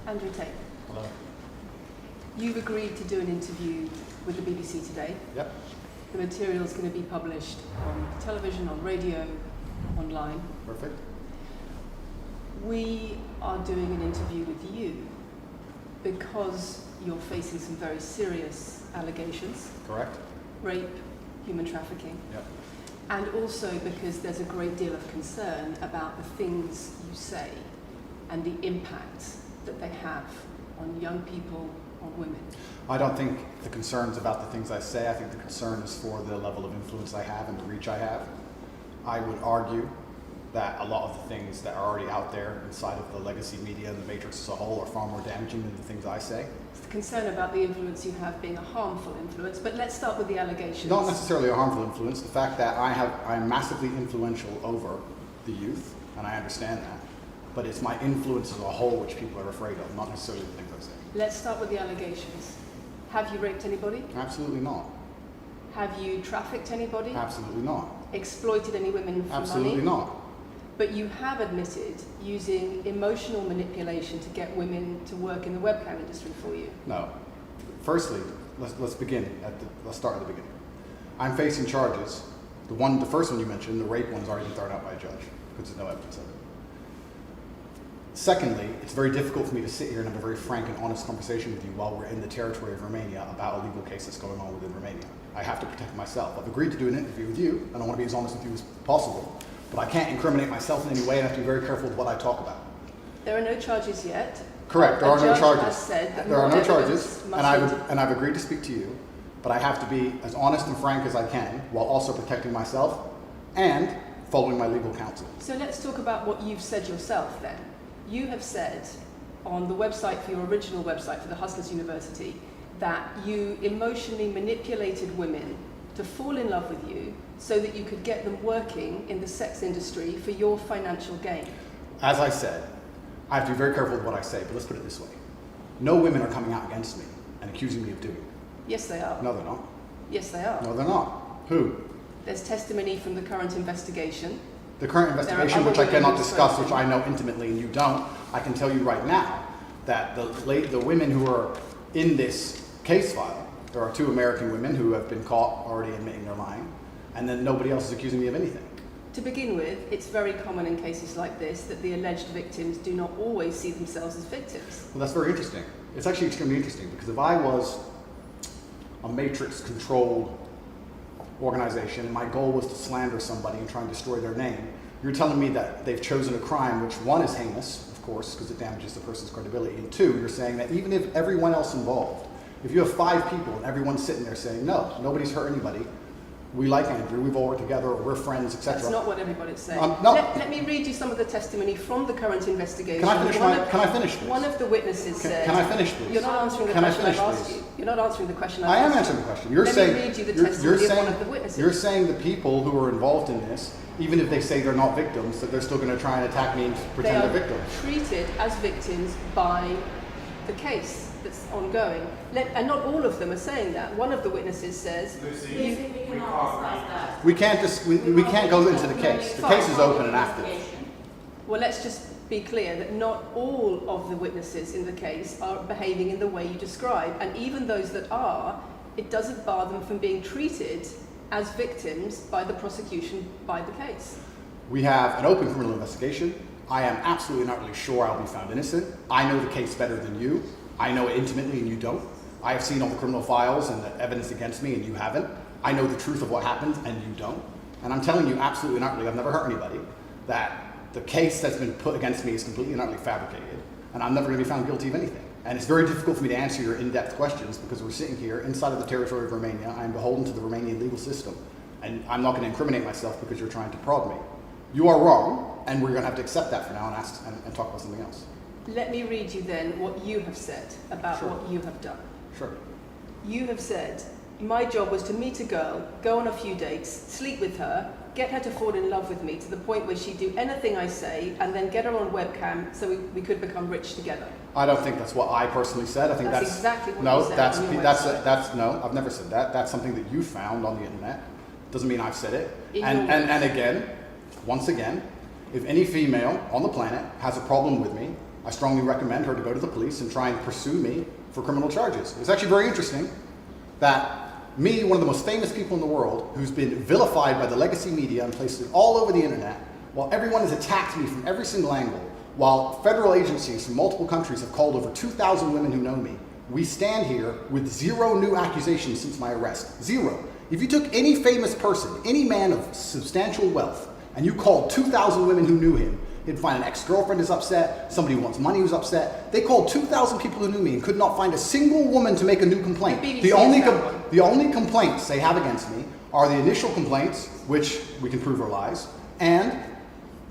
Andrew Tate. Hello. You've agreed to do an interview with the BBC today. Yep. The material is going to be published on television, on radio, online. Perfect. We are doing an interview with you because you're facing some very serious allegations. Correct. Rape, human trafficking. Yep. And also because there's a great deal of concern about the things you say and the impact that they have on young people, on women. I don't think the concern's about the things I say. I think the concern is for the level of influence I have and the reach I have. I would argue that a lot of the things that are already out there inside of the legacy media and the matrix as a whole are far more damaging than the things I say. It's the concern about the influence you have being a harmful influence, but let's start with the allegations. Not necessarily a harmful influence. The fact that I'm massively influential over the youth, and I understand that, but it's my influence as a whole which people are afraid of, not necessarily the things I say. Let's start with the allegations. Have you raped anybody? Absolutely not. Have you trafficked anybody? Absolutely not. Exploited any women for money? Absolutely not. But you have admitted using emotional manipulation to get women to work in the webcam industry for you. No. Firstly, let's begin let's start at the beginning. I'm facing charges. The first one you mentioned, the rape one's already been thrown out by a judge because there's no evidence of it. Secondly, it's very difficult for me to sit here and have a very frank and honest conversation with you while we're in the territory of Romania about a legal case that's going on within Romania. I have to protect myself. I've agreed to do an interview with you, and I want to be as honest with you as possible. But I can't incriminate myself in any way, and I have to be very careful with what I talk about. There are no charges yet. Correct, there are no charges. Has said that there are no charges, and I've agreed to speak to you, but I have to be as honest and frank as I can while also protecting myself and following my legal counsel. So let's talk about what you've said yourself then. You have said on the website for your original website for the Hustlers University that you emotionally manipulated women to fall in love with you so that you could get them working in the sex industry for your financial gain. As I said, I have to be very careful with what I say, but let's put it this way. No women are coming out against me and accusing me of doing it. Yes, they are. No, they're not. Yes, they are. No, they're not. Who? There's testimony from the current investigation. The current investigation, which I cannot discuss, which I know intimately and you don't, I can tell you right now that the women who are in this case file, there are 2 American women who have been caught already admitting they're lying, and then nobody else is accusing me of anything. To begin with, it's very common in cases like this that the alleged victims do not always see themselves as victims. Well, that's very interesting. It's actually extremely interesting because if I was a matrix-controlled organization and my goal was to slander somebody and try and destroy their name, you're telling me that they've chosen a crime which, 1, is heinous, of course, because it damages the person's credibility, and 2, you're saying that even if everyone else involved, if you have 5 people and everyone's sitting there saying, no, nobody's hurt anybody, we like Andrew, we've all worked together, we're friends, etc. That's not what everybody's saying. No. Let me read you some of the testimony from the current investigation. Can I finish this? One of the witnesses said... Can I finish this? You're not answering the question I've asked you. You're not answering the question I've asked you. I am answering the question. Let me read you the testimony of one of the witnesses. You're saying the people who are involved in this, even if they say they're not victims, that they're still going to try and attack me and pretend they're victims. They are treated as victims by the case that's ongoing. And not all of them are saying that. One of the witnesses says... We can't go into the case. The case is open and active. Well, let's just be clear that not all of the witnesses in the case are behaving in the way you describe. And even those that are, it doesn't bar them from being treated as victims by the prosecution, by the case. We have an open criminal investigation. I am absolutely and utterly sure I'll be found innocent. I know the case better than you. I know it intimately and you don't. I have seen all the criminal files and the evidence against me and you haven't. I know the truth of what happened and you don't. And I'm telling you absolutely and utterly, I've never hurt anybody, that the case that's been put against me is completely and utterly fabricated, and I'm never going to be found guilty of anything. And it's very difficult for me to answer your in-depth questions because we're sitting here inside of the territory of Romania. I'm beholden to the Romanian legal system, and I'm not going to incriminate myself because you're trying to prod me. You are wrong, and we're going to have to accept that for now and talk about something else. Let me read you then what you have said about what you have done. Sure. You have said, my job was to meet a girl, go on a few dates, sleep with her, get her to fall in love with me to the point where she'd do anything I say, and then get her on webcam so we could become rich together. I don't think that's what I personally said. I think that's exactly what you said. No, I've never said that. That's something that you found on the internet. Doesn't mean I've said it. And again, once again, if any female on the planet has a problem with me, I strongly recommend her to go to the police and try and pursue me for criminal charges. It's actually very interesting that me, one of the most famous people in the world, who's been vilified by the legacy media and places all over the internet, while everyone has attacked me from every single angle, while federal agencies from multiple countries have called over 2,000 women who know me, we stand here with 0 new accusations since my arrest. 0. If you took any famous person, any man of substantial wealth, and you called 2,000 women who knew him, he'd find an ex-girlfriend is upset, somebody who wants money who's upset. They called 2,000 people who knew me and could not find a single woman to make a new complaint. The only complaints they have against me are the initial complaints, which we can prove are lies, and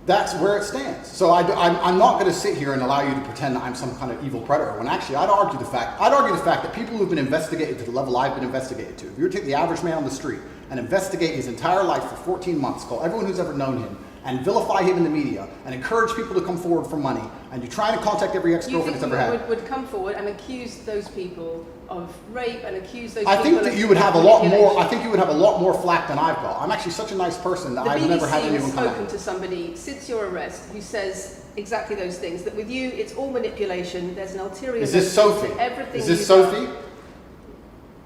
that's where it stands. So I'm not going to sit here and allow you to pretend that I'm some kind of evil predator, when actually I'd argue the fact that people who've been investigated to the level I've been investigated to, if you were to take the average man on the street and investigate his entire life for 14 months, call everyone who's ever known him, and vilify him in the media, and encourage people to come forward for money, and you try to contact every ex-girlfriend that's ever had. Would come forward and accuse those people of rape and accuse those I people think of that you would have a lot more. manipulation. I think you would have a lot more flack than I've got. I'm actually such a nice person that I've never had anyone come The BBC has at spoken me. to somebody since your arrest who says exactly those things. That with you, it's all manipulation. There's an ulterior. Is this motive Sophie? to everything. Is this Sophie?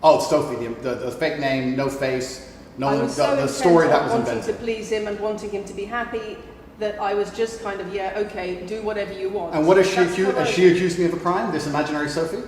Oh, it's Sophie, the fake name, no face, the story that was wanting invented. to please him and wanting him to be happy, that I was just kind of, yeah, okay, do whatever you want. And what is she That's accused? Has she accused me of a crime? This imaginary Sophie?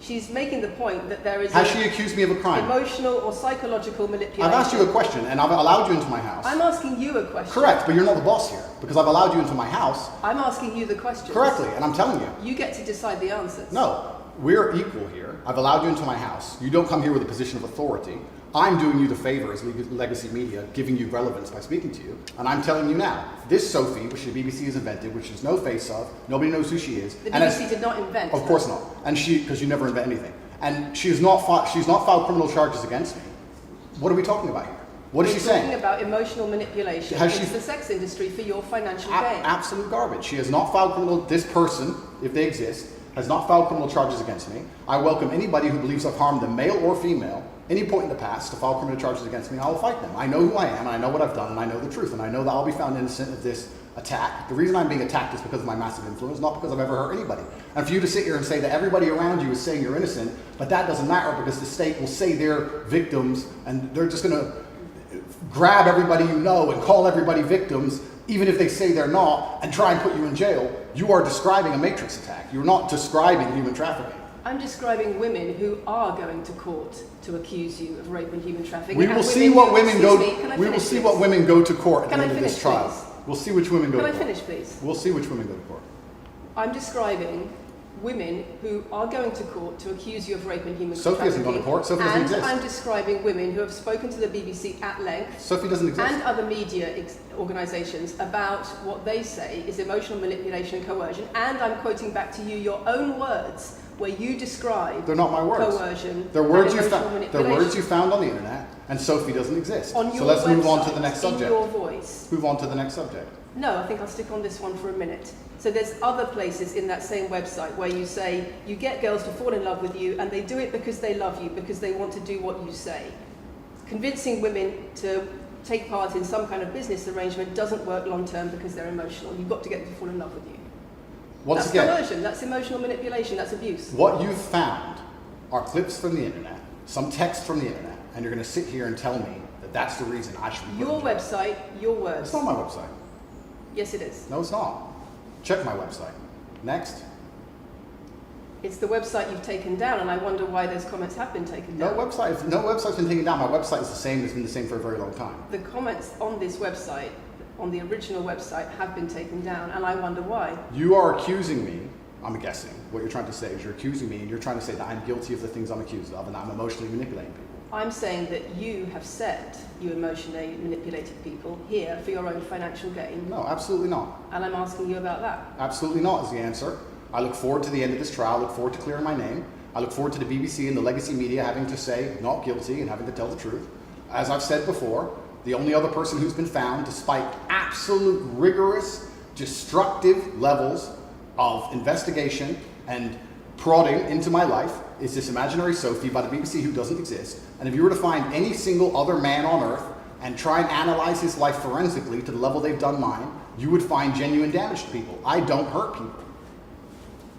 She's making the point that there is Has she accused me of a crime? emotional or psychological manipulation. I've asked you a question, and I've allowed you into my house. I'm asking you a question. Correct, but you're not the boss here, because I've allowed you into my house. I'm asking you the question. Correctly, and I'm telling you. You get to decide the answers. No, we're equal here. I've allowed you into my house. You don't come here with a position of authority. I'm doing you the favor as legacy media, giving you relevance by speaking to you. And I'm telling you now, this Sophie, which the BBC has invented, which there's no face of, nobody knows who she is. The BBC did not invent. Of course not. And because you never invent anything. And she's not filed criminal charges against me. What are we talking about here? What is she saying? Talking about emotional manipulation into the sex industry for your financial gain. Absolute garbage. She has not filed criminal. This person, if they exist, has not filed criminal charges against me. I welcome anybody who believes I've harmed them, male or female, any point in the past, to file criminal charges against me. I will fight them. I know who I am, and I know what I've done, and I know the truth, and I know that I'll be found innocent of this attack. The reason I'm being attacked is because of my massive influence, not because I've ever hurt anybody. And for you to sit here and say that everybody around you is saying you're innocent, but that doesn't matter because the state will say they're victims, and they're just going to grab everybody you know and call everybody victims, even if they say they're not, and try and put you in jail. You are describing a matrix attack. You're not describing human trafficking. I'm describing women who are going to court to accuse you of rape and human trafficking. We will see what women go. We will see what women go to court at the end of this trial. We'll see which women go to court. Can I finish, please? We'll see which women go to court. I'm describing women who are going to court to accuse you of rape and human Sophie trafficking. hasn't gone to court. Sophie doesn't exist. And I'm describing women who have spoken to the BBC at length. Sophie doesn't exist. And other media organisations about what they say is emotional manipulation and coercion. And I'm quoting back to you your own words where you describe They're not my words. Coercion. They're words you manipulation. They're words you found on the internet, and Sophie doesn't exist. On your so let's move on to website, the next subject. In your voice. Move on to the next subject. No, I think I'll stick on this one for a minute. So there's other places in that same website where you say you get girls to fall in love with you and they do it because they love you, because they want to do what you say. Convincing women to take part in some kind of business arrangement doesn't work long term because they're emotional. You've got to get them to fall in love with you. That's coercion, that's emotional manipulation, that's abuse. What you've found are clips from the internet, some text from the internet, and you're going to sit here and tell me that that's the reason I should be Your website, your words. It's not my website. Yes, it is. No, it's not. Check my website. Next. It's the website you've taken down, and I wonder why those comments have been taken down. No website's been taken down. My website is the same. It's been the same for a very long time. The comments on this website, on the original website, have been taken down, and I wonder why. You are accusing me, I'm guessing, what you're trying to say is you're accusing me, and you're trying to say that I'm guilty of the things I'm accused of, and that I'm emotionally manipulating people. I'm saying that you have said you emotionally manipulated people here for your own financial gain. No, absolutely not. And I'm asking you about that. Absolutely not is the answer. I look forward to the end of this trial. I look forward to clearing my name. I look forward to the BBC and the legacy media having to say not guilty and having to tell the truth. As I've said before, the only other person who's been found, despite absolute rigorous, destructive levels of investigation and prodding into my life, is this imaginary Sophie by the BBC who doesn't exist. And if you were to find any single other man on earth and try and analyze his life forensically to the level they've done mine, you would find genuine damage to people. I don't hurt people.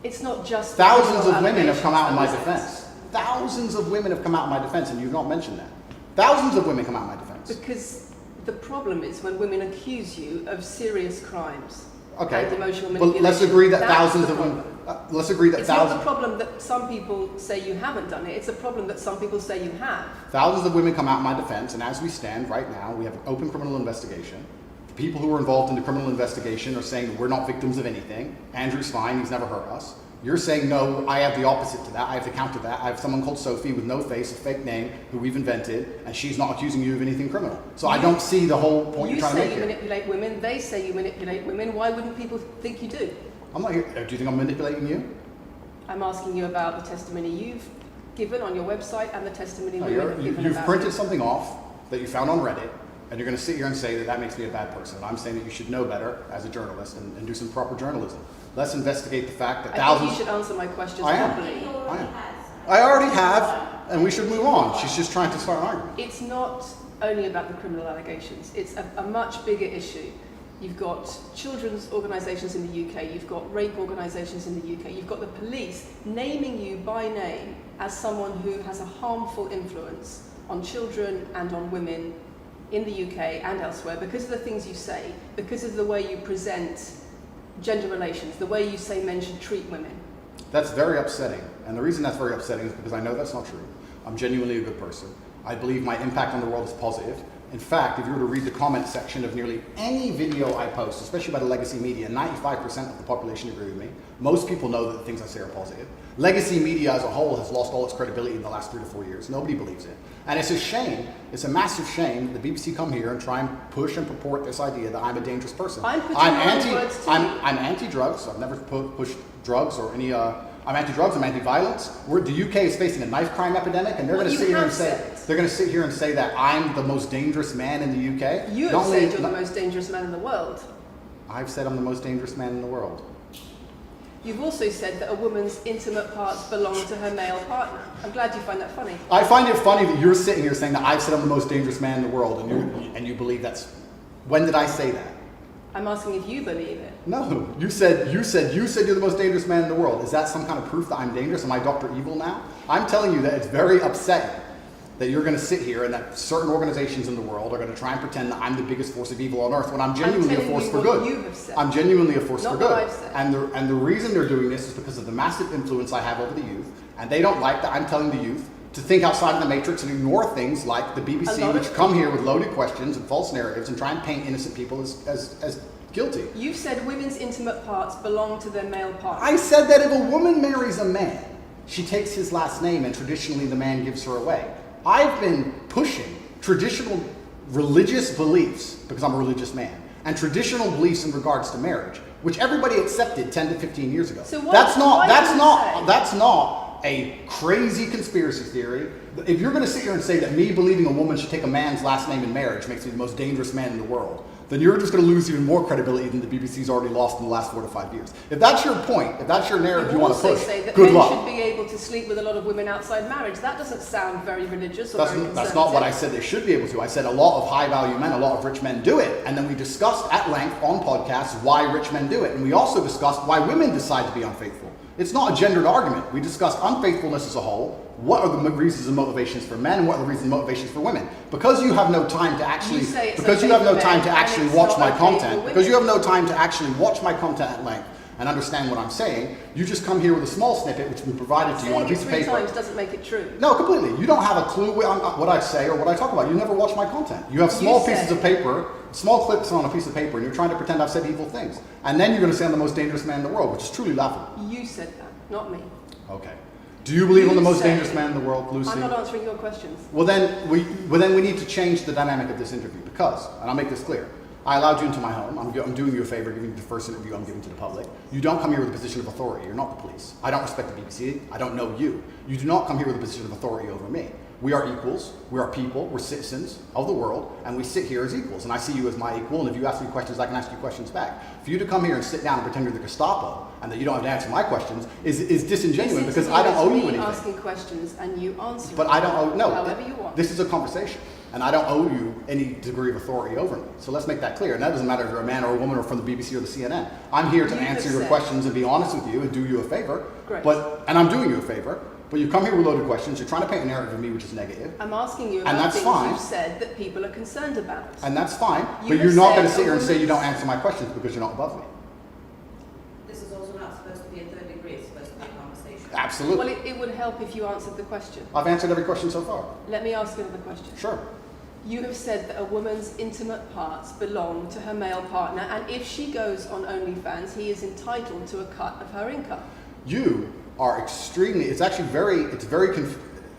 It's not just Thousands of women have come out in my allegations. defense. Thousands of women have come out in my defense, and you've not mentioned that. Thousands of women come out in my defense. Because the problem is when women accuse you of serious crimes Okay. and emotional But manipulation. let's agree that that's thousands the of women. problem. Let's agree that It's not thousands. the problem that some people say you haven't done it. It's a problem that some people say you have. Thousands of women come out in my defense, and as we stand right now, we have an open criminal investigation. The people who are involved in the criminal investigation are saying that we're not victims of anything. Andrew's fine, he's never hurt us. You're saying, no, I have the opposite to that. I have to counter that. I have someone called Sophie with no face, a fake name, who we've invented, and she's not accusing you of anything criminal. So I don't see the whole point You you're trying to say make you here. manipulate women, they say you manipulate women. Why wouldn't people think you do? I'm not here. Do you think I'm manipulating you? I'm asking you about the testimony you've given on your website and the testimony No, women have given you've about printed you. something off that you found on Reddit, and you're going to sit here and say that that makes me a bad person. I'm saying that you should know better as a journalist and do some proper journalism. Let's investigate the fact that I thousands. think you should answer my questions I am. properly. I already have, and we should move on. She's just trying to start an argument. It's not only about the criminal allegations. It's a much bigger issue. You've got children's organisations in the UK, you've got rape organisations in the UK, you've got the police naming you by name as someone who has a harmful influence on children and on women in the UK and elsewhere because of the things you say, because of the way you present gender relations, the way you say men should treat women. That's very upsetting. And the reason that's very upsetting is because I know that's not true. I'm genuinely a good person. I believe my impact on the world is positive. In fact, if you were to read the comment section of nearly any video I post, especially by the legacy media, 95% of the population agree with me. Most people know that the things I say are positive. Legacy media as a whole has lost all its credibility in the last 3 to 4 years. Nobody believes it. And it's a shame, it's a massive shame that the BBC come here and try and push and purport this idea that I'm a dangerous person. I'm putting my own words to you. I'm anti-drugs. I've never pushed drugs or any. I'm anti-drugs. I'm anti-violence. The UK is facing a knife crime epidemic, and they're going to sit here and say that I'm the most dangerous man in the UK. You have said you're the most dangerous man in the world. I've said I'm the most dangerous man in the world. You've also said that a woman's intimate parts belong to her male partner. I'm glad you find that funny. I find it funny that you're sitting here saying that I've said I'm the most dangerous man in the world, and you believe that's. When did I say that? I'm asking if you believe it. No, you said you're the most dangerous man in the world. Is that some kind of proof that I'm dangerous? Am I Dr. Evil now? I'm telling you that it's very upsetting that you're going to sit here and that certain organizations in the world are going to try and pretend that I'm the biggest force of evil on earth when I'm genuinely a force for good. You have said. I'm genuinely a force Not for good. what I've said. And the reason they're doing this is because of the massive influence I have over the youth, and they don't like that I'm telling the youth to think outside of the matrix and ignore things like the BBC, which come here with loaded questions and false narratives and try and paint innocent people as guilty. You've said women's intimate parts belong to their male partner. I said that if a woman marries a man, she takes his last name and traditionally the man gives her away. I've been pushing traditional religious beliefs, because I'm a religious man, and traditional beliefs in regards to marriage, which everybody accepted 10 to 15 years ago. So That's not say? a crazy conspiracy theory. If you're going to sit here and say that me believing a woman should take a man's last name in marriage makes me the most dangerous man in the world, then you're just going to lose even more credibility than the BBC's already lost in the last 4 to 5 years. If that's your point, if that's your narrative you want to also push, say that good men luck. should be able to sleep with a lot of women outside marriage. That doesn't sound very religious or very conservative. That's not what I said they should be able to. I said a lot of high-value men, a lot of rich men do it. And then we discussed at length on podcasts why rich men do it. And we also discussed why women decide to be unfaithful. It's not a gendered argument. We discussed unfaithfulness as a whole. What are the reasons and motivations for men? What are the reasons and motivations for women? Because you have no time to actually, watch my content. Because you have no time to actually watch my content at length and understand what I'm saying. You just come here with a small snippet, which has been provided to you on a piece of paper. Saying it 3 times doesn't make it true. No, completely. You don't have a clue what I say or what I talk about. You never watch my content. You have small pieces of paper, small clips on a piece of paper, and you're trying to pretend I've said evil things. And then you're going to say I'm the most dangerous man in the world, which is truly laughable. You said that, not me. Okay. Do you believe I'm the most dangerous man in the world, Lucy? I'm not answering your questions. Well, then we need to change the dynamic of this interview because, and I'll make this clear, I allowed you into my home. I'm doing you a favor, giving you the first interview I'm giving to the public. You don't come here with a position of authority. You're not the police. I don't respect the BBC. I don't know you. You do not come here with a position of authority over me. We are equals. We are people. We're citizens of the world, and we sit here as equals. And I see you as my equal, and if you ask me questions, I can ask you questions back. For you to come here and sit down and pretend you're the Gestapo and that you don't have to answer my questions is disingenuous because I don't owe you anything. Asking questions and you answer. But I don't owe, no. However you want. This is a conversation. and I don't owe you any degree of authority over me. So let's make that clear. And that doesn't matter if you're a man or a woman or from the BBC or the CNN. I'm here to answer your questions and be honest with you and do you a favor. Great. And I'm doing you a favor. But you come here with loaded questions. You're trying to paint a narrative of me which is negative. I'm asking you about things you've said that people are concerned about. And that's fine. But you're not going to sit here and say you don't answer my questions because you're not above me. This is also not supposed to be a third degree. It's supposed to be a conversation. Absolutely. Well, it would help if you answered the question. I've answered every question so far. Let me ask you another question. Sure. You have said that a woman's intimate parts belong to her male partner, and if she goes on OnlyFans, he is entitled to a cut of her income. You are extremely, it's very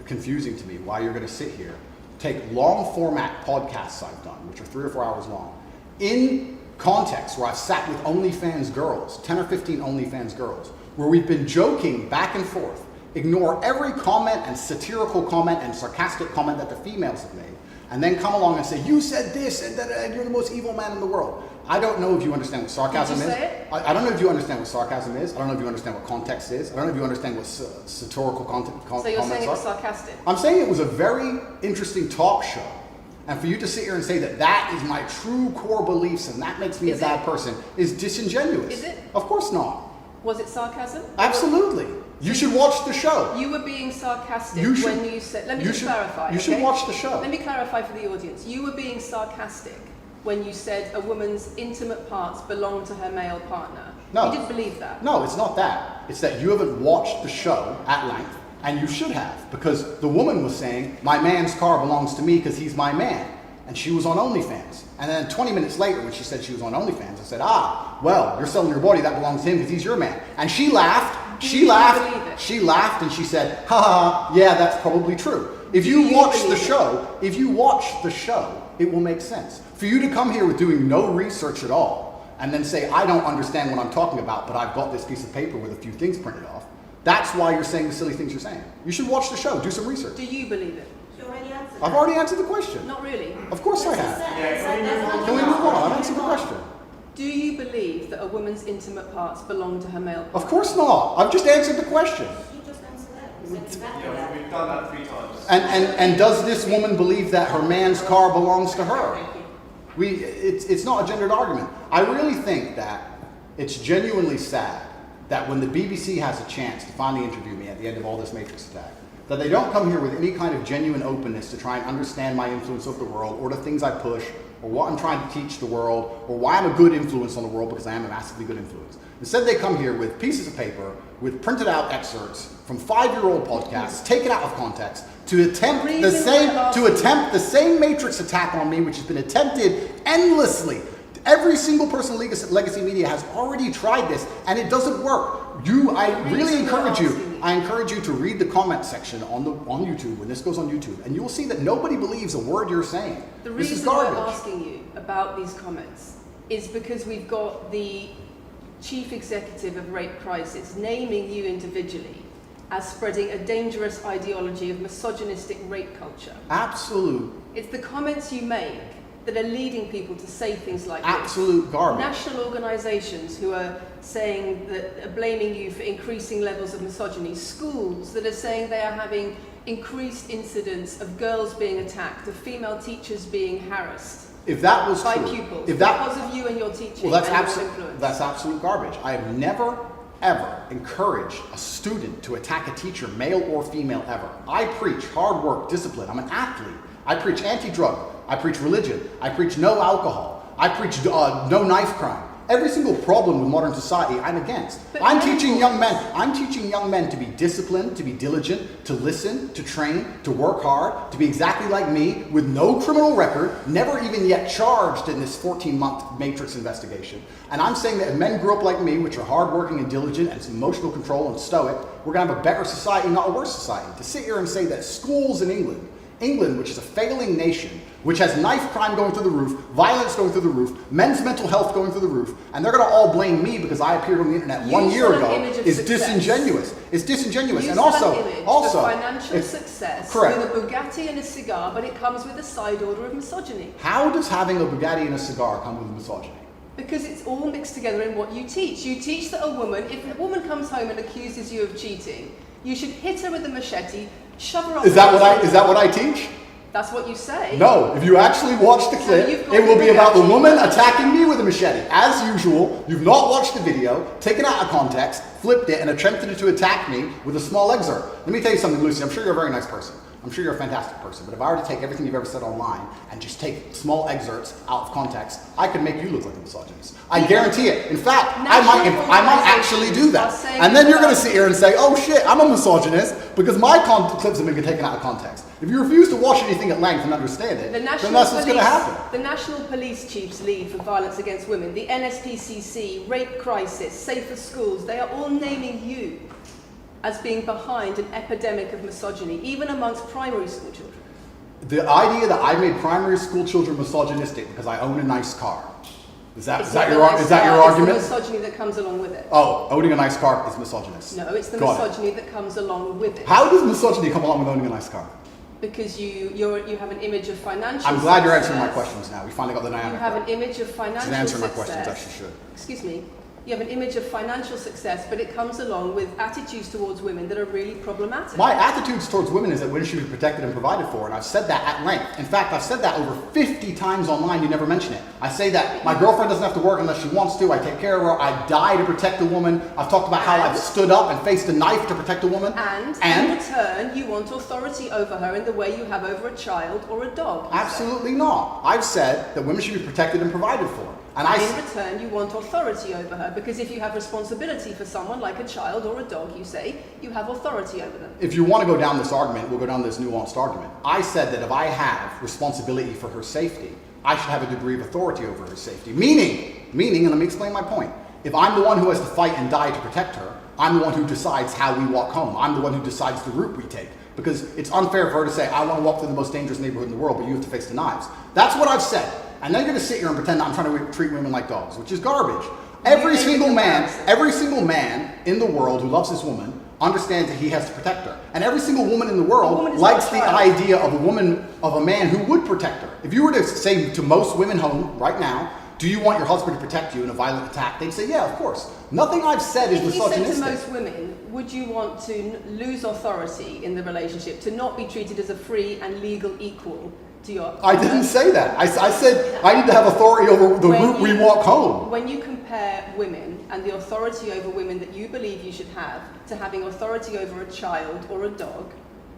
confusing to me why you're going to sit here, take long format podcasts I've done, which are 3 or 4 hours long, in context where I've sat with OnlyFans girls, 10 or 15 OnlyFans girls, where we've been joking back and forth, ignore every comment and satirical comment and sarcastic comment that the females have made, and then come along and say, you said this, and you're the most evil man in the world. I don't know if you understand what sarcasm is. I don't know if you understand what sarcasm is. I don't know if you understand what context is. I don't know if you understand what satirical comments are. So you're saying it was sarcastic? I'm saying it was a very interesting talk show. And for you to sit here and say that that is my true core beliefs and that makes me a bad person is disingenuous. Is it? Of course not. Was it sarcasm? Absolutely. You should watch the show. You were being sarcastic when you said... Let me just clarify. You should watch the show. Let me clarify for the audience. You were being sarcastic when you said a woman's intimate parts belong to her male partner. No. You didn't believe that. No, it's not that. It's that you haven't watched the show at length, and you should have, because the woman was saying, my man's car belongs to me because he's my man. And she was on OnlyFans. And then 20 minutes later, when she said she was on OnlyFans, I said, well, you're selling your body, that belongs to him because he's your man. And she laughed. She laughed and she said, yeah, that's probably true. If you watch the show, it will make sense. For you to come here with doing no research at all and then say, I don't understand what I'm talking about, but I've got this piece of paper with a few things printed off, that's why you're saying the silly things you're saying. You should watch the show, do some research. Do you believe it? You already answered I've already answered the question. Not really. Of course I have. Can we move on? I've answered the question. Do you believe that a woman's intimate parts belong to her male partner? Of course not. I've just answered the question. You just answered that. You said exactly that. We've done that 3 times. And does this woman believe that her man's car belongs to her? It's not a gendered argument. I really think that it's genuinely sad that when the BBC has a chance to finally interview me at the end of all this Matrix attack, that they don't come here with any kind of genuine openness to try and understand my influence over the world or the things I push or what I'm trying to teach the world or why I'm a good influence on the world, because I am a massively good influence. Instead, they come here with pieces of paper with printed out excerpts from 5-year-old podcasts taken out of context to attempt the same Matrix attack on me, which has been attempted endlessly. Every single person in Legacy Media has already tried this, and it doesn't work. I really encourage you to read the comment section on YouTube when this goes on YouTube, and you will see that nobody believes a word you're saying. The This is reason garbage. we're asking you about these comments is because we've got the chief executive of Rape Crisis naming you individually as spreading a dangerous ideology of misogynistic rape culture. Absolute. It's the comments you make that are leading people to say things like Absolute this. garbage. National organisations who are saying that, are blaming you for increasing levels of misogyny. Schools that are saying they are having increased incidents of girls being attacked, of female teachers being harassed. If that was by true, pupils, because of you and your teaching well, influence. that's absolute garbage. I have never, ever encouraged a student to attack a teacher, male or female, ever. I preach hard work, discipline. I'm an athlete. I preach anti-drug. I preach religion. I preach no alcohol. I preach no knife crime. Every single problem with modern society, I'm against. I'm teaching young men to be disciplined, to be diligent, to listen, to train, to work hard, to be exactly like me, with no criminal record, never even yet charged in this 14-month Matrix investigation. And I'm saying that if men grew up like me, which are hardworking and diligent and some emotional control and stoic, we're going to have a better society, not a worse society. To sit here and say that schools in England, which is a failing nation, which has knife crime going through the roof, violence going through the roof, men's mental health going through the roof, and they're going to all blame me because I appeared on the internet 1 year ago, is disingenuous. It's disingenuous. And also, financial success correct. With a Bugatti and a cigar, but it comes with a side order of misogyny. How does having a Bugatti and a cigar come with misogyny? Because it's all mixed together in what you teach. You teach that if a woman comes home and accuses you of cheating, you should hit her with a machete, shove her up. Is that what I teach? That's what you say. No, if you actually watch the clip, it will be about the woman attacking me with a machete. As usual, you've not watched the video, taken it out of context, flipped it, and attempted to attack me with a small excerpt. Let me tell you something, Lucy. I'm sure you're a very nice person. I'm sure you're a fantastic person. But if I were to take everything you've ever said online and just take small excerpts out of context, I could make you look like a misogynist. I guarantee it. In fact, I might actually do that. And then you're going to sit here and say, oh shit, I'm a misogynist because my clips have been taken out of context. If you refuse to watch anything at length and understand it, then that's what's going to happen. The National Police Chiefs League for Violence Against Women, the NSPCC, Rape Crisis, Safer Schools, they are all naming you as being behind an epidemic of misogyny, even amongst primary school children. The idea that I made primary school children misogynistic because I own a nice car. Is that your argument? It's the misogyny that comes along with it. Oh, owning a nice car is misogynist. No, it's the misogyny that comes along with it. How does misogyny come along with owning a nice car? Because you have an image of financial I'm glad you're answering my questions now. We finally got the dynamic. You have an image of financial success. She's answering my questions, as she should. Excuse me. You have an image of financial success, but it comes along with attitudes towards women that are really problematic. My attitudes towards women is that women should be protected and provided for, and I've said that at length. In fact, I've said that over 50 times online, you never mention it. I say that my girlfriend doesn't have to work unless she wants to, I take care of her, I die to protect a woman. I've talked about how I've stood up and faced a knife to protect a woman. And in return, you want authority over her in the way you have over a child or a dog. Absolutely not. I've said that women should be protected and provided for. And in return, you want authority over her, because if you have responsibility for someone like a child or a dog, you say, you have authority over them. If you want to go down this argument, we'll go down this nuanced argument. I said that if I have responsibility for her safety, I should have a degree of authority over her safety. Meaning, and let me explain my point. If I'm the one who has to fight and die to protect her, I'm the one who decides how we walk home. I'm the one who decides the route we take. Because it's unfair for her to say, I want to walk through the most dangerous neighborhood in the world, but you have to face the knives. That's what I've said. And then you're going to sit here and pretend that I'm trying to treat women like dogs, which is garbage. Every single man in the world who loves this woman understands that he has to protect her. And every single woman in the world likes the idea of a man who would protect her. If you were to say to most women home right now, do you want your husband to protect you in a violent attack? They'd say, yeah, of course. Nothing I've said is misogynistic. If you said to most women, would you want to lose authority in the relationship, to not be treated as a free and legal equal to your partner? I didn't say that. I said I need to have authority over the route we walk home. When you compare women and the authority over women that you believe you should have to having authority over a child or a dog,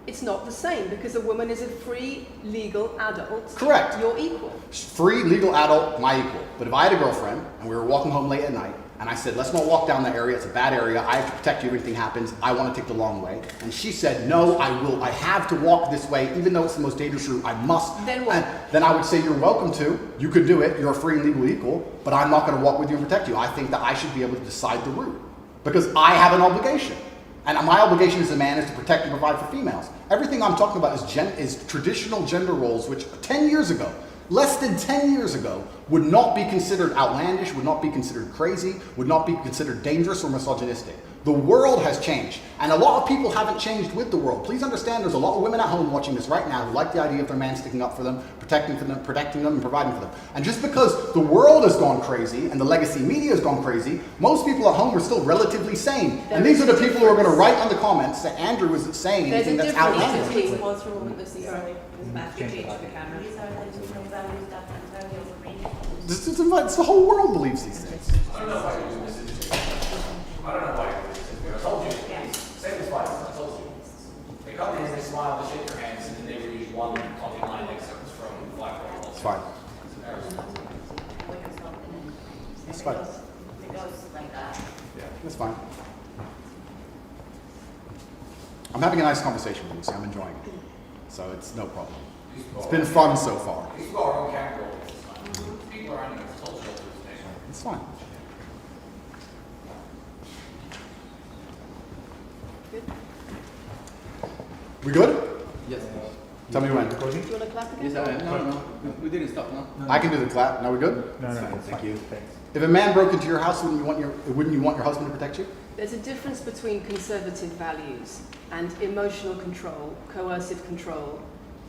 it's not the same, because a woman is a free, legal adult. Correct. You're equal. Free, legal adult, my equal. But if I had a girlfriend and we were walking home late at night, and I said, let's not walk down that area, it's a bad area, I have to protect you if anything happens, I want to take the long way. And she said, no, I have to walk this way, even though it's the most dangerous route, I must. Then what? And then I would say, you're welcome to, you could do it, you're a free and legal equal, but I'm not going to walk with you and protect you. I think that I should be able to decide the route, because I have an obligation. And my obligation as a man is to protect and provide for females. Everything I'm talking about is traditional gender roles, which 10 years ago, less than 10 years ago, would not be considered outlandish, would not be considered crazy, would not be considered dangerous or misogynistic. The world has changed, and a lot of people haven't changed with the world. Please understand, there's a lot of women at home watching this right now who like the idea of their man sticking up for them, protecting them, and providing for them. And just because the world has gone crazy and the legacy media has gone crazy, most people at home are still relatively sane. And these are the people who are going to write on the comments that Andrew wasn't saying anything that's outlandish. There's a difference between Matthew, change the camera. It's the whole world believes these things. I don't know why you do this. I don't know why you do this. I told you. Same as why I told you. They come in, they smile, they shake their hands, and then they read one talking line excerpts from Black Girl. It's fine. It's fine. It goes like that. Yeah, that's fine. I'm having a nice conversation with Lucy. I'm enjoying it. So it's no problem. It's been fun so far. These people are on camera. People are on the toll shelters. It's fine. We good? Yes. Tell me when. Do you want to clap again? Yes, I am. No. We didn't stop, no? I can do the clap. Now we good? No. Thank you. If a man broke into your house, wouldn't you want your husband to protect you? There's a difference between conservative values and emotional control, coercive control.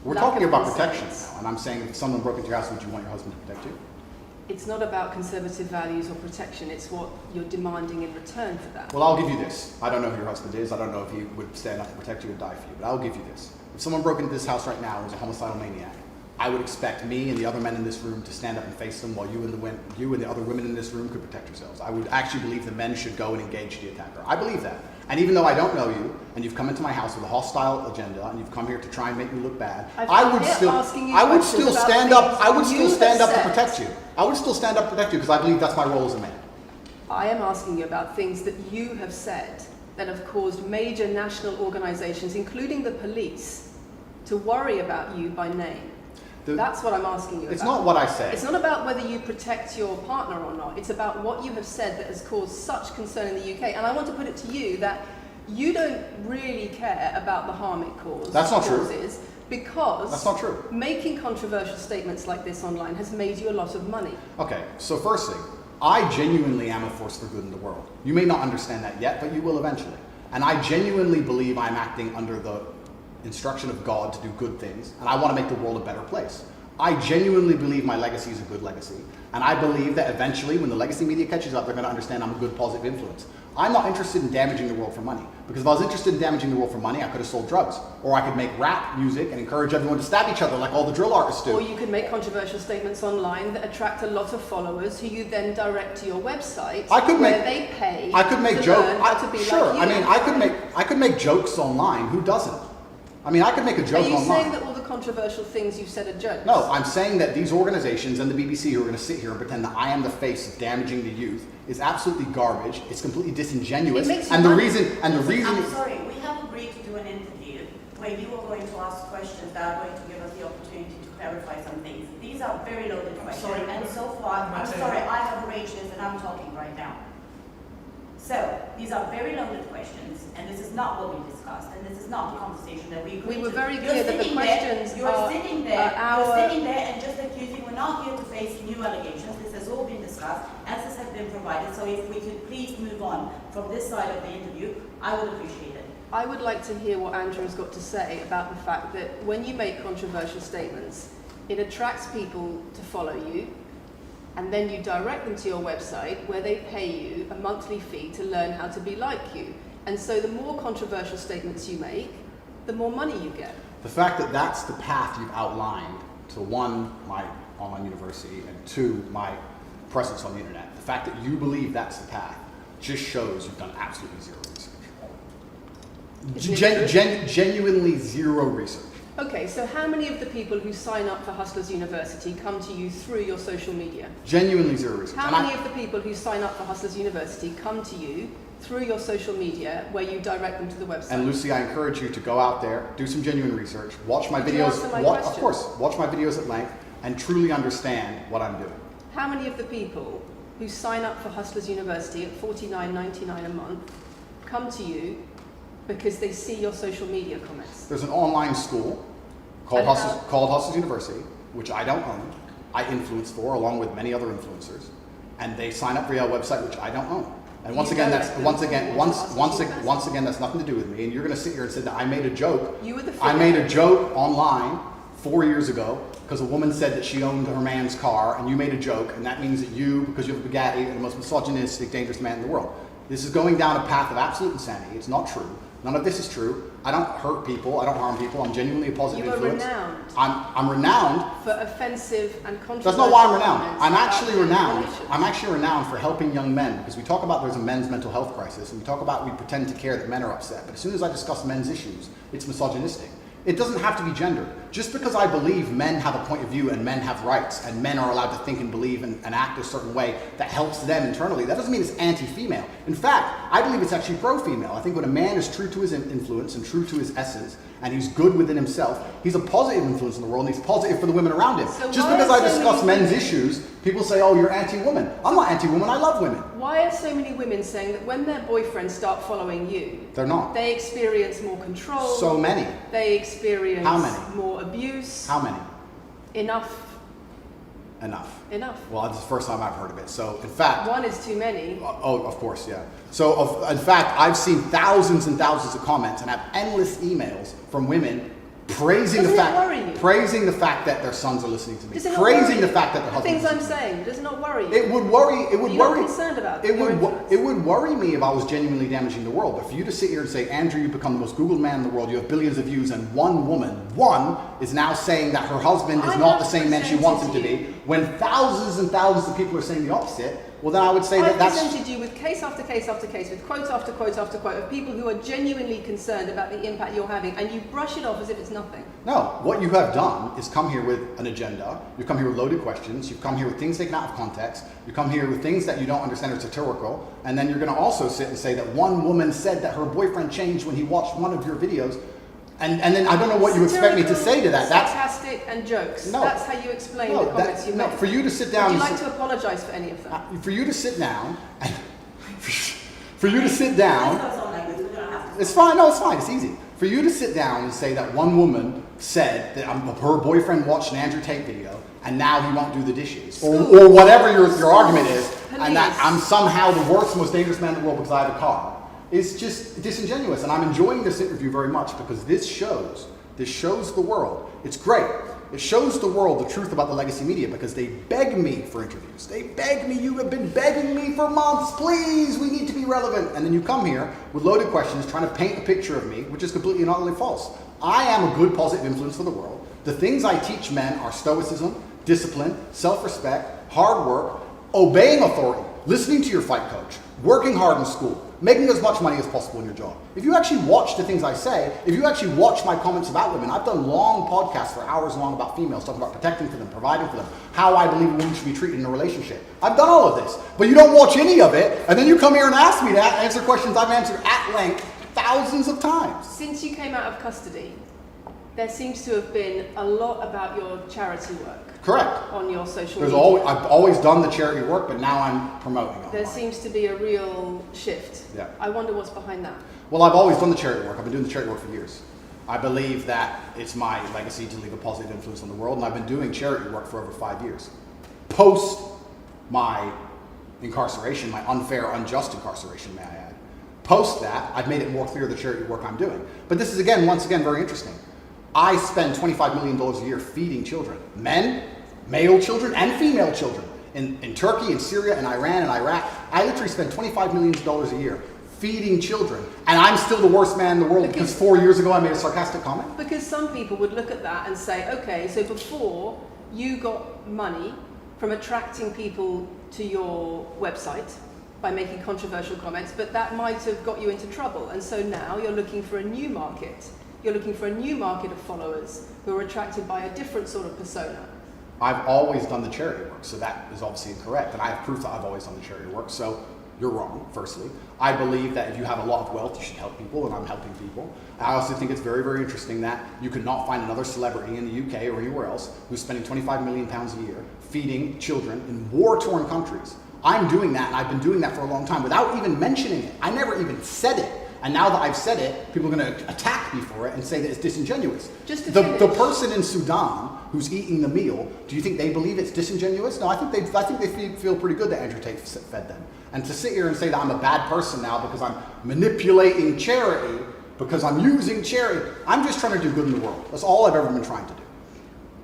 We're talking about protection now, and I'm saying if someone broke into your house, would you want your husband to protect you? it's not about conservative values or protection, it's what you're demanding in return for that. Well, I'll give you this. I don't know who your husband is. I don't know if he would stand up to protect you or die for you, but I'll give you this. If someone broke into this house right now and was a homicidal maniac, I would expect me and the other men in this room to stand up and face them while you and the other women in this room could protect yourselves. I would actually believe the men should go and engage the attacker. I believe that. And even though I don't know you, and you've come into my house with a hostile agenda, and you've come here to try and make me look bad, I would still stand up to protect you. I would still stand up to protect you because I believe that's my role as a man. I am asking you about things that you have said that have caused major national organizations, including the police, to worry about you by name. That's what I'm asking you about. It's not what I say. It's not about whether you protect your partner or not. It's about what you have said that has caused such concern in the UK. And I want to put it to you that you don't really care about the harm it causes. That's not true. Because that's not true. Making controversial statements like this online has made you a lot of money. Okay, so first thing, I genuinely am a force for good in the world. You may not understand that yet, but you will eventually. And I genuinely believe I'm acting under the instruction of God to do good things, and I want to make the world a better place. I genuinely believe my legacy is a good legacy, and I believe that eventually when the legacy media catches up, they're going to understand I'm a good positive influence. I'm not interested in damaging the world for money, because if I was interested in damaging the world for money, I could have sold drugs, or I could make rap music and encourage everyone to stab each other like all the drill artists do. Or you could make controversial statements online that attract a lot of followers who you then direct to your website where they pay I could make to jokes. learn how to be Sure, like you. I could make jokes online. Who doesn't? I mean, I could make a joke online. Are you online. saying that all the controversial things you've said are jokes? No, I'm saying that these organizations and the BBC who are going to sit here and pretend that I am the face of damaging the youth is absolutely garbage. It's completely disingenuous. It makes you and the money. reason I'm sorry, we have agreed to do an interview where you are going to ask questions that are going to give us the opportunity to clarify some things. These are very loaded questions. sorry, And so far, I'm sorry, I have arranged this and I'm talking right now. So, these are very loaded questions, and this is not what we discussed, and this is not the conversation that we agreed to. We were very You're clear that the sitting there- questions You're are sitting there our... and just accusing, we're not here to face new allegations, this has all been discussed, answers have been provided, so if we could please move on from this side of the interview, I would appreciate it. I would like to hear what Andrew's got to say about the fact that when you make controversial statements, it attracts people to follow you, and then you direct them to your website where they pay you a monthly fee to learn how to be like you. And so the more controversial statements you make, the more money you get. The fact that that's the path you've outlined to one, my online university, and two, my presence on the internet, the fact that you believe that's the path just shows you've done absolutely zero research. Genuinely zero research. Okay, so how many of the people who sign up for Hustlers University come to you through your social media? Genuinely zero research. How many of the people who sign up for Hustlers University come to you through your social media where you direct them to the website? And Lucy, I encourage you to go out there, do some genuine research, watch my Did you videos, answer my of question? course, watch my videos at length, and truly understand what I'm doing. How many of the people who sign up for Hustlers University at $49.99 a month come to you because they see your social media comments? There's an online school called Hustlers University, which I don't own. I influence for, along with many other influencers, and they sign up for your website, which I don't own. And once again, that's nothing to do with me. And you're going to sit here and say that I made a joke. You were the I made a joke online 4 years ago because a woman said that she owned her man's car, and you made a joke, and that means that you, because you have a Bugatti, are the most misogynistic, dangerous man in the world. This is going down a path of absolute insanity. It's not true. None of this is true. I don't hurt people. I don't harm people. I'm genuinely a positive influence. You are renowned. I'm renowned for offensive and controversial. That's not why I'm renowned. comments I'm about actually renowned. manipulation. I'm actually renowned for helping young men, because we talk about there's a men's mental health crisis, and we pretend to care that men are upset. But as soon as I discuss men's issues, it's misogynistic. It doesn't have to be gendered. Just because I believe men have a point of view and men have rights and men are allowed to think and believe and act a certain way that helps them internally, that doesn't mean it's anti-female. In fact, I believe it's actually pro-female. I think when a man is true to his influence and true to his essence and he's good within himself, he's a positive influence in the world and he's positive for the women around him. So just why because are I so discuss many men's women- issues, people say, oh, you're anti-woman. I'm not anti-woman, I love women. Why are so many women saying that when their boyfriends start following you, They're not. they experience more control? So many. They experience How many? more abuse. How many? Enough. Well, this is the first time I've heard of it. So, in fact, One is too many. oh, of course, yeah. So, in fact, I've seen thousands and thousands of comments and have endless emails from women praising Doesn't the it worry you? fact, praising the fact that their sons are listening to me, Does it not praising worry the you? fact that their The husbands things I'm listen to me. saying, does it not worry you? It would worry. It would You're worry. not concerned about It your would. influence. It would worry me if I was genuinely damaging the world. But for you to sit here and say, Andrew, you've become the most Googled man in the world. You have billions of views, and one woman, is now saying that her husband is I not have the same man she wants him to presented be. When thousands and thousands of people are saying the opposite, well, then I would say I've that's. presented you with case after case after case, with quote after quote after quote of people who are genuinely concerned about the impact you're having, and you brush it off as if it's nothing. No, what you have done is come here with an agenda. You've come here with loaded questions. You've come here with things taken out of context. You come here with things that you don't understand are satirical. And then you're going to also sit and say that one woman said that her boyfriend changed when he watched one of your videos. And then I don't know what you expect me to say to that. That's sarcastic and jokes. No. That's how you explain no, the comments you no. make. For you to sit down. Would you and like to apologise for any of them? For you to sit down. And for you to sit down. This goes on like this, we're gonna have to. It's fine. No, it's fine. It's easy. For you to sit down and say that one woman said that her boyfriend watched an Andrew Tate video and now he won't do the dishes, or whatever your argument is, and that I'm somehow the worst, most dangerous man in the world because I have a car, is just disingenuous. And I'm enjoying this interview very much because this shows the world. It's great. It shows the world the truth about the legacy media because they beg me for interviews. They beg me. You have been begging me for months. Please, we need to be relevant. And then you come here with loaded questions trying to paint a picture of me, which is completely and utterly false. I am a good positive influence for the world. The things I teach men are stoicism, discipline, self-respect, hard work, obeying authority, listening to your fight coach, working hard in school, making as much money as possible in your job. If you actually watch the things I say, if you actually watch my comments about women, I've done long podcasts for hours long about females, talking about protecting for them, providing for them, how I believe a woman should be treated in a relationship. I've done all of this, but you don't watch any of it, and then you come here and ask me to answer questions I've answered at length thousands of times. Since you came out of custody, there seems to have been a lot about your charity work. Correct. On your social There's media. I've always done the charity work, but now I'm promoting online. There seems to be a real shift. Yeah. I wonder what's behind that. Well, I've always done the charity work. I've been doing the charity work for years. I believe that it's my legacy to leave a positive influence on the world, and I've been doing charity work for over 5 years. Post my incarceration, my unfair, unjust incarceration, may I add. Post that, I've made it more clear the charity work I'm doing. But this is, once again, very interesting. I spend $25 million a year feeding children. Men, male children, and female children. In Turkey, in Syria, in Iran, and Iraq. I literally spend $25 million a year feeding children. And I'm still the worst man in the world because 4 years ago I made a sarcastic comment? Because some people would look at that and say, okay, so before you got money from attracting people to your website by making controversial comments, but that might have got you into trouble. And so now you're looking for a new market. You're looking for a new market of followers who are attracted by a different sort of persona. I've always done the charity work, so that is obviously incorrect. And I have proof that I've always done the charity work, so you're wrong, firstly. I believe that if you have a lot of wealth, you should help people, and I'm helping people. I also think it's very, very interesting that you could not find another celebrity in the UK or anywhere else who's spending £25 million a year feeding children in war-torn countries. I'm doing that, and I've been doing that for a long time without even mentioning it. I never even said it. And now that I've said it, people are going to attack me for it and say that it's disingenuous. The person in Sudan who's eating the meal, do you think they believe it's disingenuous? No, I think they feel pretty good that Andrew Tate fed them. And to sit here and say that I'm a bad person now because I'm manipulating charity, because I'm using charity, I'm just trying to do good in the world. That's all I've ever been trying to do.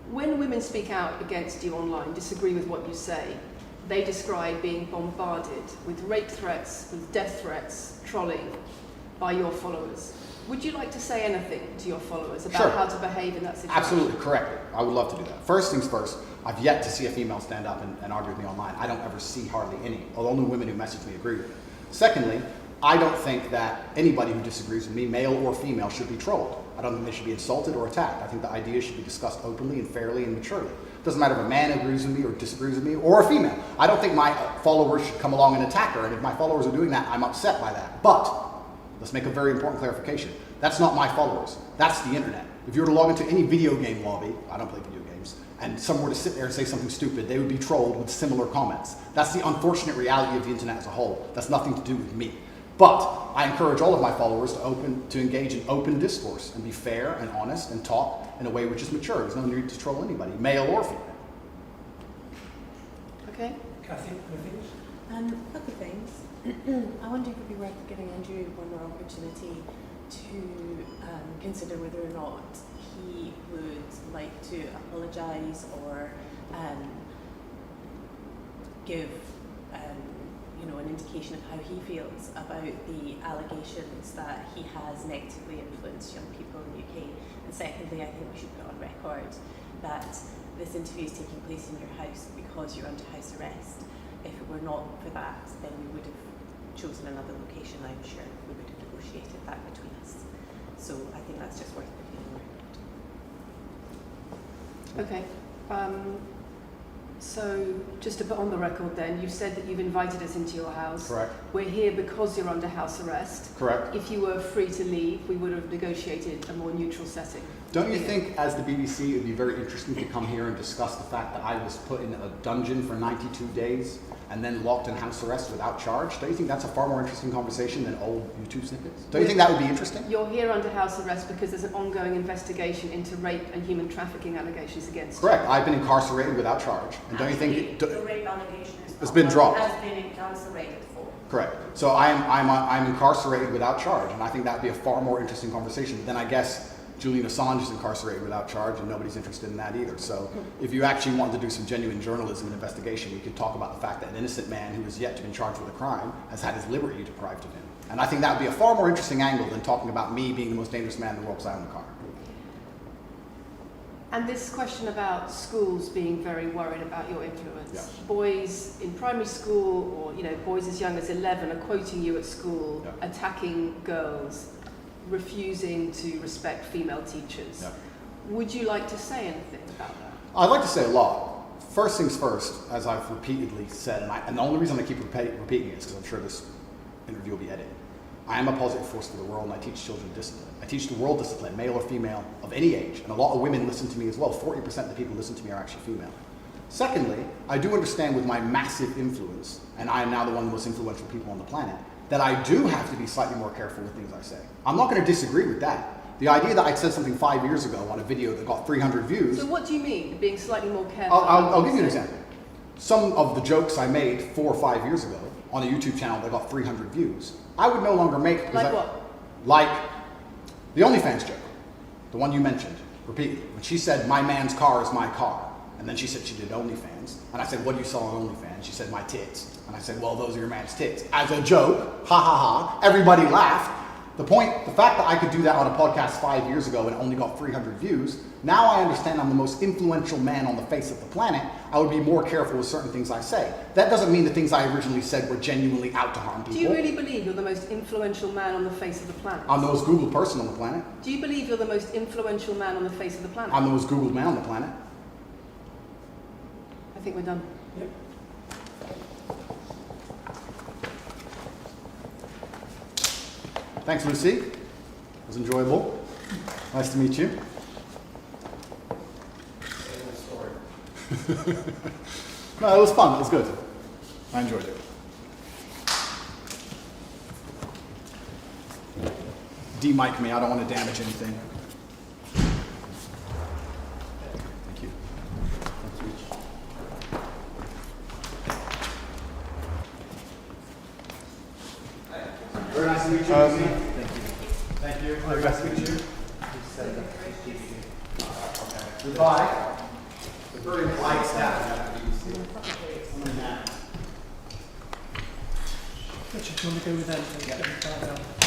When women speak out against you online, disagree with what you say, they describe being bombarded with rape threats, with death threats, trolling by your followers. Would you like to say anything to your followers about how to behave in that situation? Absolutely, correctly. I would love to do that. First things first, I've yet to see a female stand up and argue with me online. I don't ever see hardly any. Only women who message me agree with it. Secondly, I don't think that anybody who disagrees with me, male or female, should be trolled. I don't think they should be insulted or attacked. I think the ideas should be discussed openly and fairly and maturely. It doesn't matter if a man agrees with me or disagrees with me, or a female. I don't think my followers should come along and attack her, and if my followers are doing that, I'm upset by that. But let's make a very important clarification. That's not my followers. That's the internet. If you were to log into any video game lobby, I don't play video games, and someone were to sit there and say something stupid, they would be trolled with similar comments. That's the unfortunate reality of the internet as a whole. That's nothing to do with me. But I encourage all of my followers to engage in open discourse and be fair and honest and talk in a way which is mature. There's no need to troll anybody, male or female. Okay. Kathy, anything? A couple of things. I wonder if it would be worth giving Andrew one more opportunity to consider whether or not he would like to apologise or give an indication of how he feels about the allegations that he has negatively influenced young people in the UK. And secondly, I think we should put on record that this interview is taking place in your house because you're under house arrest. If it were not for that, then we would have chosen another location, I'm sure. We would have negotiated that between us. So I think that's just worth putting on record. Okay. So just to put on the record then, you've said that you've invited us into your house. Correct. We're here because you're under house arrest. Correct. If you were free to leave, we would have negotiated a more neutral setting. Don't you think, as the BBC, it would be very interesting to come here and discuss the fact that I was put in a dungeon for 92 days and then locked in house arrest without charge? Don't you think that's a far more interesting conversation than old YouTube snippets? Don't you think that would be interesting? You're here under house arrest because there's an ongoing investigation into rape and human trafficking allegations against Correct. I've been incarcerated without charge. And don't you think the rape allegation is it's been dropped? Has been incarcerated for. Correct. So I'm incarcerated without charge, and I think that would be a far more interesting conversation than I guess Julian Assange is incarcerated without charge, and nobody's interested in that either. So if you actually wanted to do some genuine journalism and investigation, we could talk about the fact that an innocent man who has yet to be charged with a crime has had his liberty deprived of him. And I think that would be a far more interesting angle than talking about me being the most dangerous man in the world because I own a car. And this question about schools being very worried about your influence. Yes. Boys in primary school or boys as young as 11 are quoting you at school, Yeah. attacking girls, refusing to respect female teachers. Yeah. Would you like to say anything about that? I'd like to say a lot. First things first, as I've repeatedly said, and the only reason I keep repeating it is because I'm sure this interview will be edited. I am a positive force for the world, and I teach children discipline. I teach the world discipline, male or female, of any age. And a lot of women listen to me as well. 40% of the people who listen to me are actually female. Secondly, I do understand with my massive influence, and I am now the one of the most influential people on the planet, that I do have to be slightly more careful with things I say. I'm not going to disagree with that. The idea that I said something 5 years ago on a video that got 300 views... So what do you mean, being slightly more careful? I'll give you an example. Some of the jokes I made 4 or 5 years ago on a YouTube channel that got 300 views, I would no longer make... Like what? Like the OnlyFans joke, the one you mentioned repeatedly. When she said, my man's car is my car. And then she said she did OnlyFans. And I said, what do you sell on OnlyFans? She said, my tits. And I said, well, those are your man's tits. As a joke, ha ha ha, everybody laughed. The fact that I could do that on a podcast 5 years ago and only got 300 views, now I understand I'm the most influential man on the face of the planet. I would be more careful with certain things I say. That doesn't mean the things I originally said were genuinely out to harm people. Do you really believe you're the most influential man on the face of the planet? I'm the most Googled person on the planet. Do you believe you're the most influential man on the face of the planet? I'm the most Googled man on the planet. I think we're done. Yep. Thanks, Lucy. It was enjoyable. Nice to meet you. No, it was fun. It was good. I enjoyed it. De-mic me. I don't want to damage anything. Thank you. Nice to meet you. Very nice to meet you. Thank you. Thank you. Very nice to meet you. Goodbye. The very polite staff. Richard, do you want to go with them? Yeah.